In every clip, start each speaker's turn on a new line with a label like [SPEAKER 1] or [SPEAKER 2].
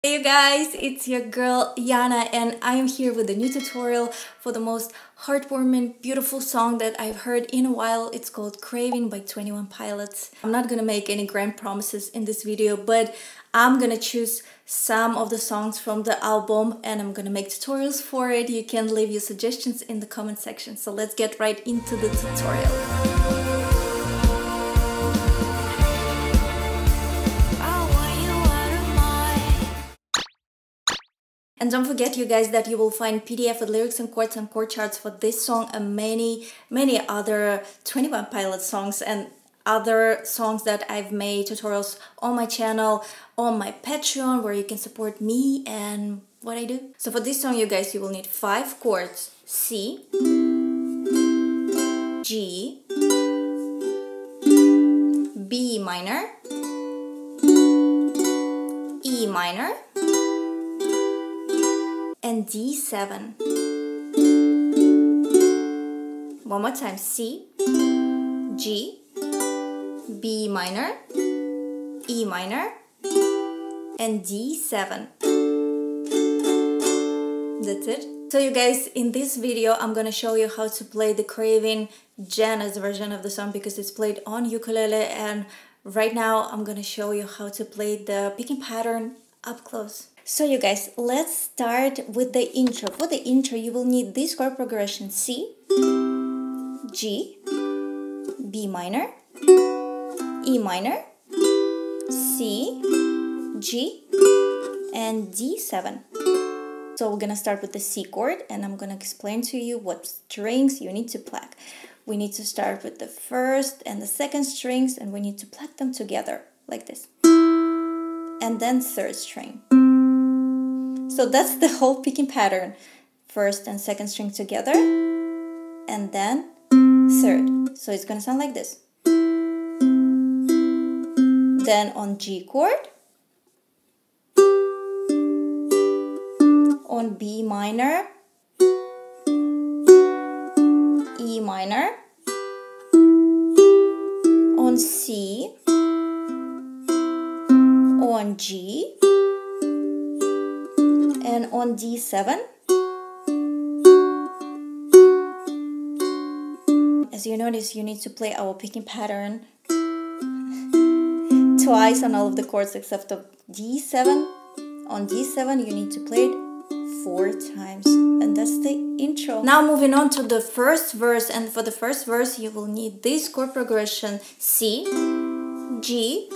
[SPEAKER 1] Hey you guys, it's your girl Yana and I am here with a new tutorial for the most heartwarming, beautiful song that I've heard in a while. It's called Craving by 21 Pilots. I'm not gonna make any grand promises in this video, but I'm gonna choose some of the songs from the album and I'm gonna make tutorials for it. You can leave your suggestions in the comment section. So let's get right into the tutorial. And don't forget, you guys, that you will find PDF with lyrics and chord charts for this song and many other 21 Pilot songs and other songs that I've made tutorials on my channel, on my Patreon, where you can support me and what I do. So for this song, you guys, you will need 5 chords: C, G, B minor, E minor, and D7. One more time: C, G, B minor, E minor, and D7. That's it. So you guys, in this video I'm gonna show you how to play the Craving Jenna's version of the song because it's played on ukulele, and right now I'm gonna show you how to play the picking pattern up close. So you guys, let's start with the intro. For the intro, you will need this chord progression: C, G, B minor, E minor, C, G, and D7. So we're gonna start with the C chord and I'm gonna explain to you what strings you need to pluck. We need to start with the first and the second strings and we need to pluck them together like this. And then third string. So that's the whole picking pattern. First and second string together, and then third. So it's gonna sound like this. Then on G chord, on B minor, E minor, on C, on G, and on D7. As you notice, you need to play our picking pattern twice on all of the chords except of D7. On D7 you need to play it 4 times, and that's the intro. Now moving on to the first verse, and for the first verse you will need this chord progression: C, G,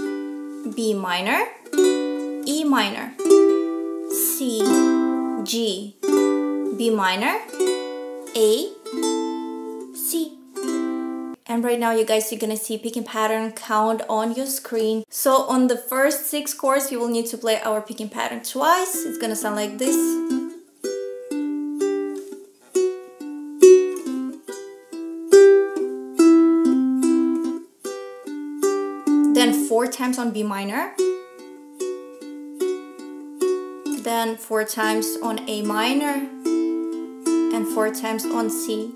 [SPEAKER 1] B minor, E minor, C, G, B minor, A, C. And right now, you guys, you're gonna see picking pattern count on your screen. So on the first 6 chords, you will need to play our picking pattern twice. It's gonna sound like this. Then 4 times on B minor. Then 4 times on A minor, and 4 times on C.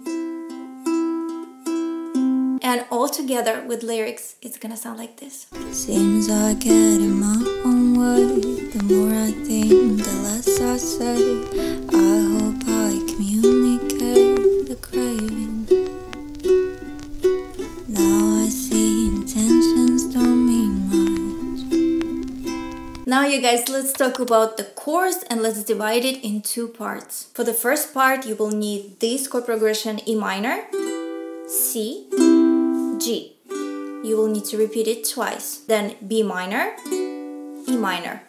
[SPEAKER 1] And all together with lyrics, it's gonna sound like this.
[SPEAKER 2] Seems I get in my own way. The more I think, the less I say. I hope I communicate the craving. Now I see intentions don't mean much.
[SPEAKER 1] Now you guys, let's talk about the chorus and let's divide it in 2 parts. For the first part, you will need this chord progression: E minor, C, G. You will need to repeat it twice. Then B minor, E minor.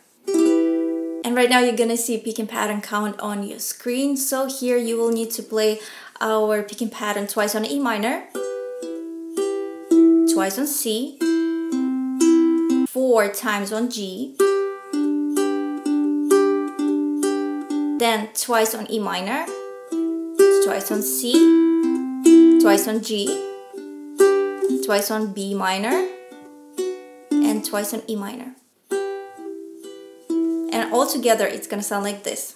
[SPEAKER 1] And right now you're gonna see picking pattern count on your screen. So here you will need to play our picking pattern twice on E minor, twice on C, 4 times on G, then twice on E minor, twice on C, twice on G, twice on B minor, and twice on E minor. And all together it's gonna sound like this.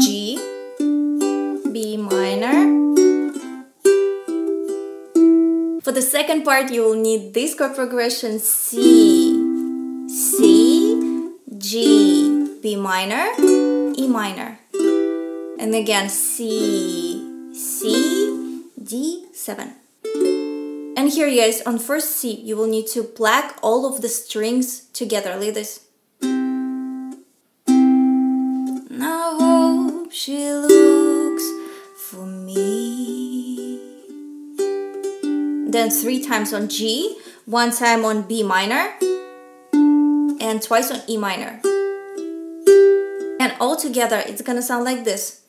[SPEAKER 1] G, B minor, For the second part, you will need this chord progression: C, C, G, B minor, E minor. And again, C, C, D7. And here, you guys, on first C, you will need to pluck all of the strings together like this. And I hope she looks for me. Then 3 times on G, 1 time on B minor, and twice on E minor. And all together, it's gonna sound like this.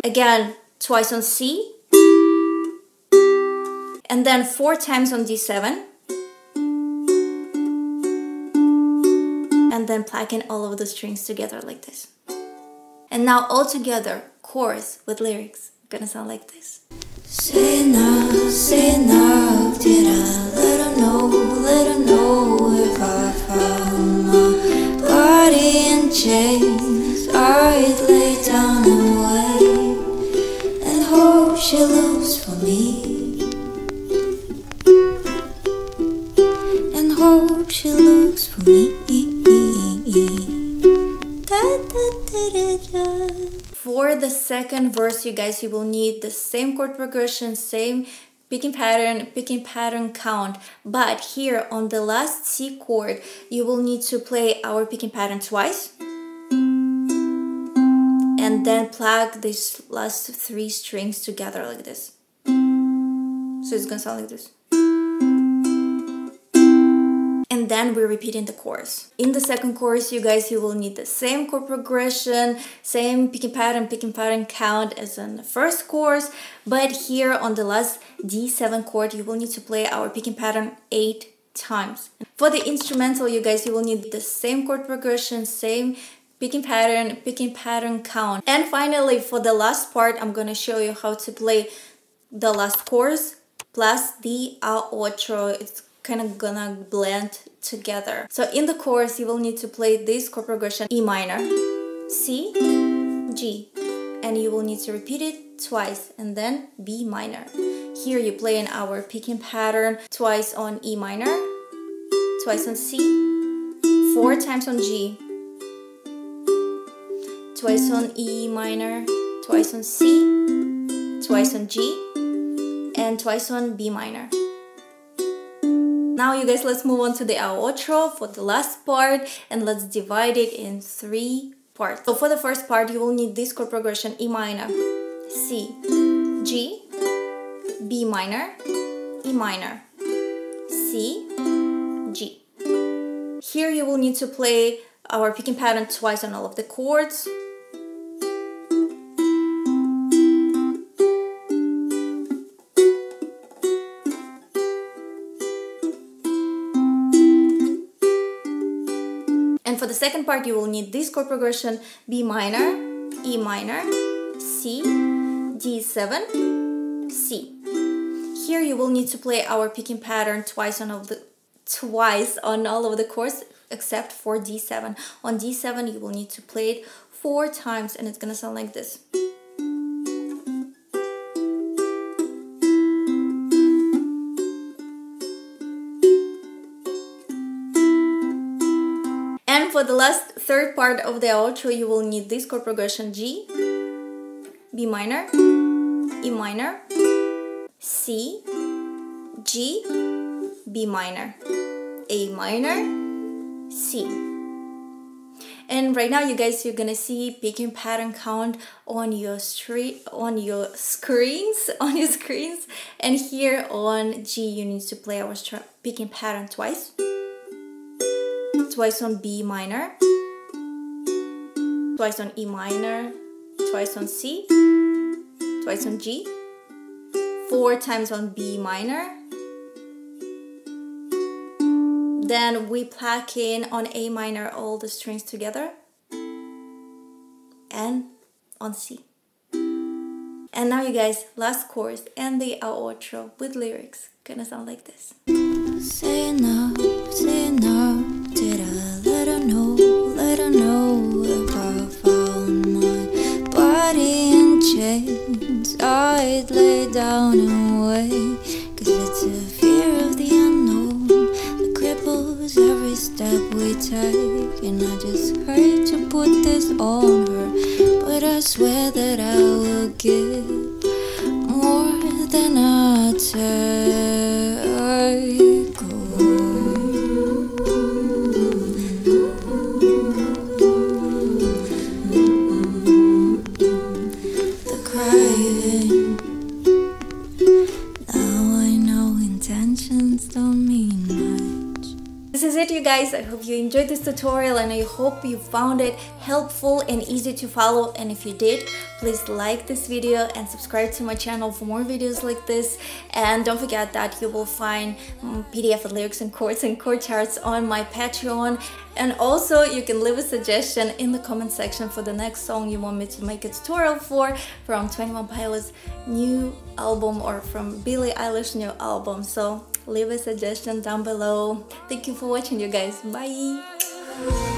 [SPEAKER 1] Again, twice on C, and then 4 times on D7, and then plucking all of the strings together like this. And now all together, chorus with lyrics, gonna sound like this.
[SPEAKER 2] Say enough, did I let her know if I found my body in chains, I'd lay down and wait, and hope she looks for me, and hope she looks for me.
[SPEAKER 1] For the second verse, you guys, you will need the same chord progression, same picking pattern count, but here on the last C chord, you will need to play our picking pattern twice, and then plug these last 3 strings together like this. So it's gonna sound like this. And then we're repeating the chorus. In the second chorus, you guys, you will need the same chord progression, same picking pattern count as in the first chorus, but here on the last D7 chord, you will need to play our picking pattern 8 times. For the instrumental, you guys, you will need the same chord progression, same picking pattern count. And finally, for the last part, I'm gonna show you how to play the last chorus plus the outro. It's kind of gonna blend together. So in the chorus, you will need to play this chord progression: E minor, C, G, and you will need to repeat it twice, and then B minor. Here you play in our picking pattern twice on E minor, twice on C, 4 times on G, twice on E minor, twice on C, twice on G, and twice on B minor. Now you guys, let's move on to the outro for the last part, and let's divide it in 3 parts. So for the first part, you will need this chord progression: E minor, C, G, B minor, E minor, C, G. Here you will need to play our picking pattern twice on all of the chords. And for the second part, you will need this chord progression: B minor, E minor, C, D7, C. Here you will need to play our picking pattern twice on all of the chords except for D7. On D7, you will need to play it 4 times, and it's gonna sound like this. And for the last third part of the outro, you will need this chord progression: G, B minor, E minor, C, G, B minor, A minor, C. And right now, you guys, you're gonna see picking pattern count on your screens. And here on G, you need to play our picking pattern twice. Twice on B minor, twice on E minor, twice on C, twice on G, 4 times on B minor. Then we pluck in on A minor all the strings together, and on C. And now you guys, last chorus and the outro with lyrics, gonna sound like this.
[SPEAKER 2] Say enough, did I let her know if I found down and wait, 'cause it's a fear of the unknown that cripples every step we take. And I just hate to put this on her, but I swear that I will give more than I take away. The craving. Now I know intentions don't mean much.
[SPEAKER 1] This is it, you guys. I hope you enjoyed this tutorial and I hope you found it helpful and easy to follow. And if you did, please like this video and subscribe to my channel for more videos like this. And don't forget that you will find PDF of lyrics and chord charts on my Patreon. And also you can leave a suggestion in the comment section for the next song you want me to make a tutorial for, from 21 Pilots' new album or from Billie Eilish's new album. So leave a suggestion down below. Thank you for watching, you guys. Bye.